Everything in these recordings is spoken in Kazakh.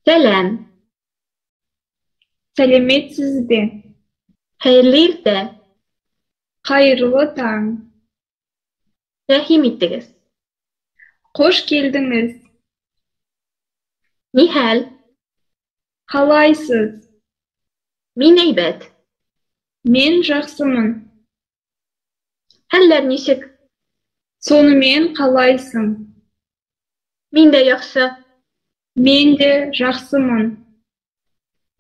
Selam, Сәлеметсіз бе? hayırlı irde, Қайырлы таң. rahim ettiniz. Қош келдіңіз. Nihal, Қалайсыз? min eybet, Мен жақсымын. haller nişik, Сонымен қалайсың? min de yaxşı, Мен де жақсымын.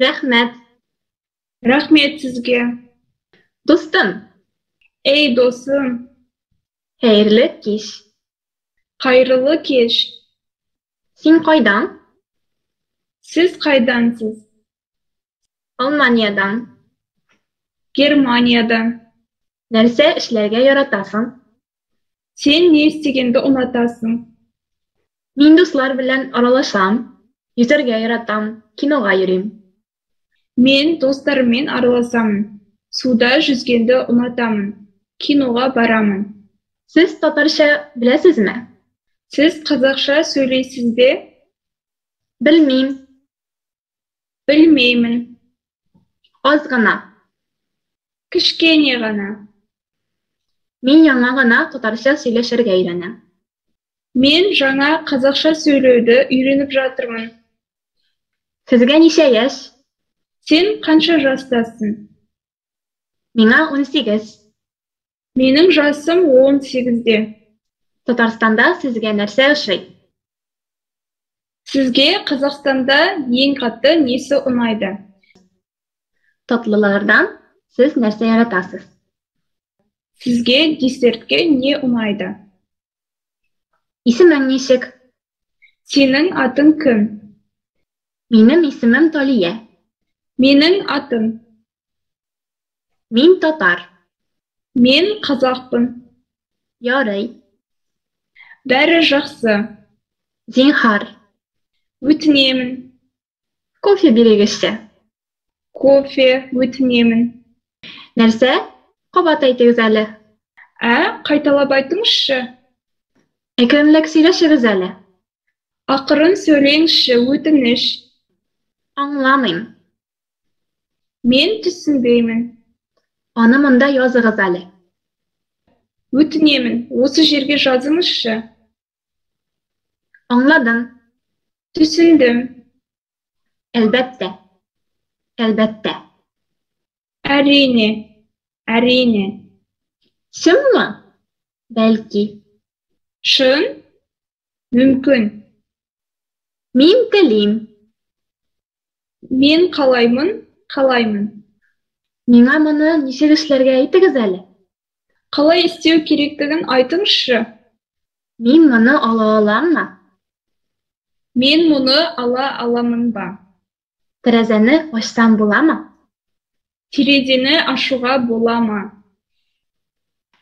rahmet, Рахмет сізге. dostum, Ей досым, hayırlı kiş. қайырлы кеш. Sin koydan, Сіз қайдансыз? Almanya'dan, Германиядан. nerse işlerge yaratasın. Сен не істегенді ұнатасың? Min dostlar bilen aralaşam, yüzerge yaratam, kinoga yürüyüm. Мен достарыммен араласамын. Суда жүзгенді ұнатамын. Киноға барамын. Siz Tatarca bilesiz mi? Сіз қазақша сөйлейсіз бе? Bilmeyim, Білмеймін. az gana. Кішкене ғана. Min yana gana Tatarca söyleşerge öğrenim. Мен жаңа қазақша сөйлеуді үйреніп жатырмын. Sizge nice yaş? Сен қанша жастасың? Mina 18. Менің жасым 18-де. Tatarstanda sizge nerse ışıy? Сізге Қазақстанда ең қатты несі ұнайды? Tatlılardan siz nerse yaratasız? Сізге десертке не ұнайды? İsmin nişik? Сенің атың кім? Benim ismim Toliye. Менің атым. Min Tatar. Мен қазақпын. Yarıy. Бәрі жақсы. Zinhar. Өтінемін. Kofe birigişte. Кофе өтінемін. Nerse? Qabat aytığız әлі. Қайталап айтыңызшы. Ekrimlik söyleşiriz әлі. Ақырын сөйлеңізші, өтініш. Anlamayım. Мен түсінбеймін. Onu munda yazığız әлі. Өтінемін, осы жерге жазыңызшы. Anladın. Түсіндім. Elbette. Elbette. Әрине, әрине. Şın mı? Belki. Шын? Мүмкін. Min teliyim. Мен қалаймын, қалаймын. Миңа мұны нешек эшләргә әйтегез әле. Қалай істеу керектігін айтыңызшы. Мин мұны ала аламмы? Мен мұны ала аламын ба? Тәрәзәне ачсам буламы? Терезені ашуға бола ма?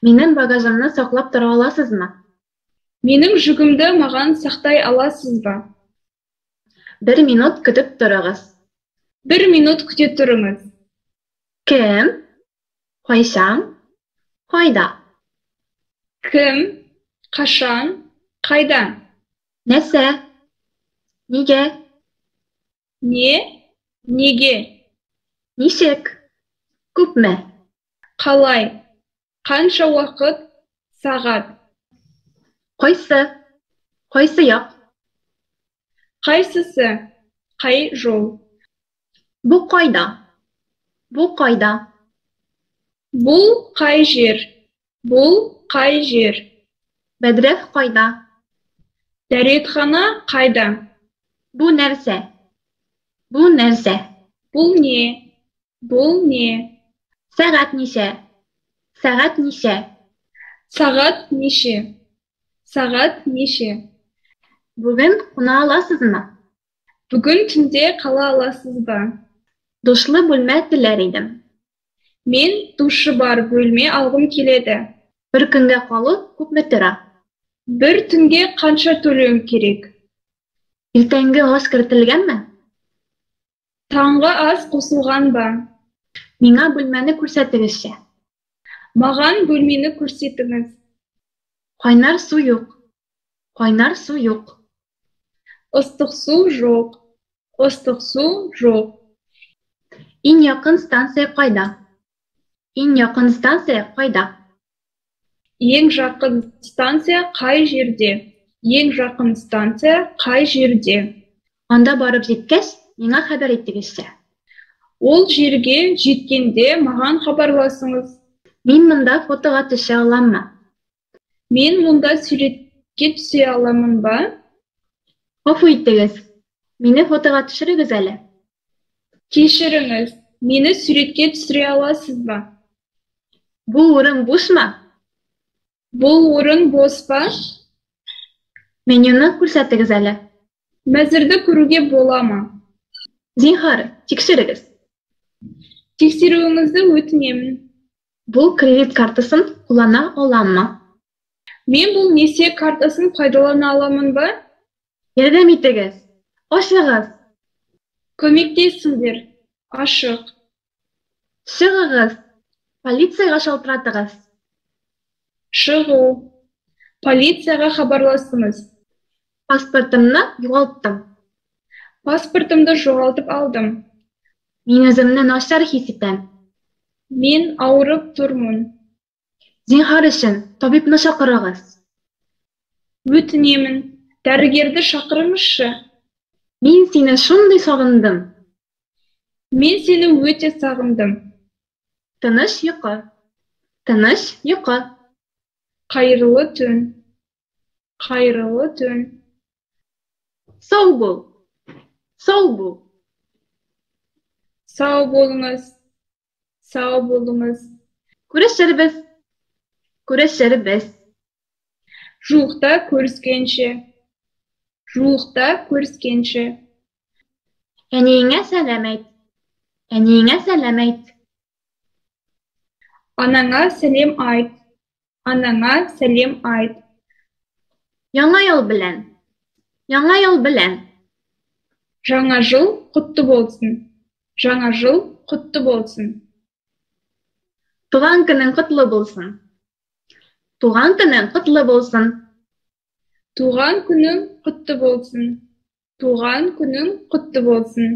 Минем багажымны саклап тора аласызмы? Менің жүгімді маған сақтай аласыз ба? 1 минут көтүп торыгыз. 1 минут күте тұрыңыз. Кем? Кайчан? Кайда? Кім? Қашан? Қайда? Нәрсә? Нигә? Не? Неге? Ничек? Күпме? Қалай? Қанша уақыт? Сағат? Кайсы? Кайсы як? Қайсысы? Қай жол? Бу кайда? Бу кайда? Бұл қай жер? Бұл қай жер? Бәдрәф кайда? Дәретхана қайда? Бу нәрсә? Бу нәрсә? Бұл не? Бұл не? Сәгать ничә? Сәгать ничә? Сағат неше? Сағат неше? Бүген куна аласызмы? Бүгін түнде қала аласыз ба? Душлы бүлмә теләр идем. Мен душы бар бөлме алғым келеді. Bir көнгә калу күпме тора? Бір түнге қанша төлеуім керек? Иртәнге аш кертелгәнме? Таңғы ас қосылған ба? Миңа бүлмәне күрсәтегезче. Маған бөлмені көрсетіңіз. Кайнар су юк. Кайнар су юк. Ыстық су жоқ. Ыстық су жоқ. En yakın станция қайда? En yakın станция қайда? Ең жақын станция қай жерде? Ең жақын станция қай жерде? Анда барып жеткәч, миңа хәбәр итегезче. Ол жерге жеткенде маған хабарласыңыз. Мин монда фотога төшә аламмы? Мен мұнда суретке түсе аламын ба? Гафу итегез. Мине фотога төшерегез әле. Кешіріңіз, мені суретке түсіре аласыз ба? Бу урын бушмы? Бұл орын бос па? Менюны күрсәтегез әле. Мәзірді көруге бола ма? Зинһар, тикшерегез. Тексеруіңізді өтінемін. Бу кредит картасын куллана аламмы? Мен бұл несие картасын пайдалана аламын ба? Ярдәм итегез. Ашыгыз. Көмектесіңдер. Ашық. Чыгыгыз. Полицияга шалтыратыгыз. Шығу. Полицияға хабарласыңыз. Паспортымны югалттым. Паспортымды жоғалтып алдым. Мин үземне начар хис итәм. Мен ауырып тұрмын. Зинһар өчен табибны чакырыгыз. Өтінемін. Дәрігерді шақырыңызшы. Мин сине шундый сагындым. Мен сені өте сағындым. Тыныч йокы. Тыныч йокы. Қайырлы түн. Қайырлы түн. Сау бул. Сау бул. Сау болыңыз. Сау болыңыз. Күрешербез. Күрешербез. Жуықта көріскенше. Жуықта көріскенше. Әниеңә сәлам әйт. Әниеңә сәлам әйт. Анаңа сәлем айт. Анаңа сәлем айт. Яңа ел белән. Яңа ел белән. Жаңа жыл құтты болсын. Жаңа жыл құтты болсын. Туган көнең котлы булсын. Туган көнең котлы булсын. Туған күнің құтты болсын. Туған күнің құтты болсын.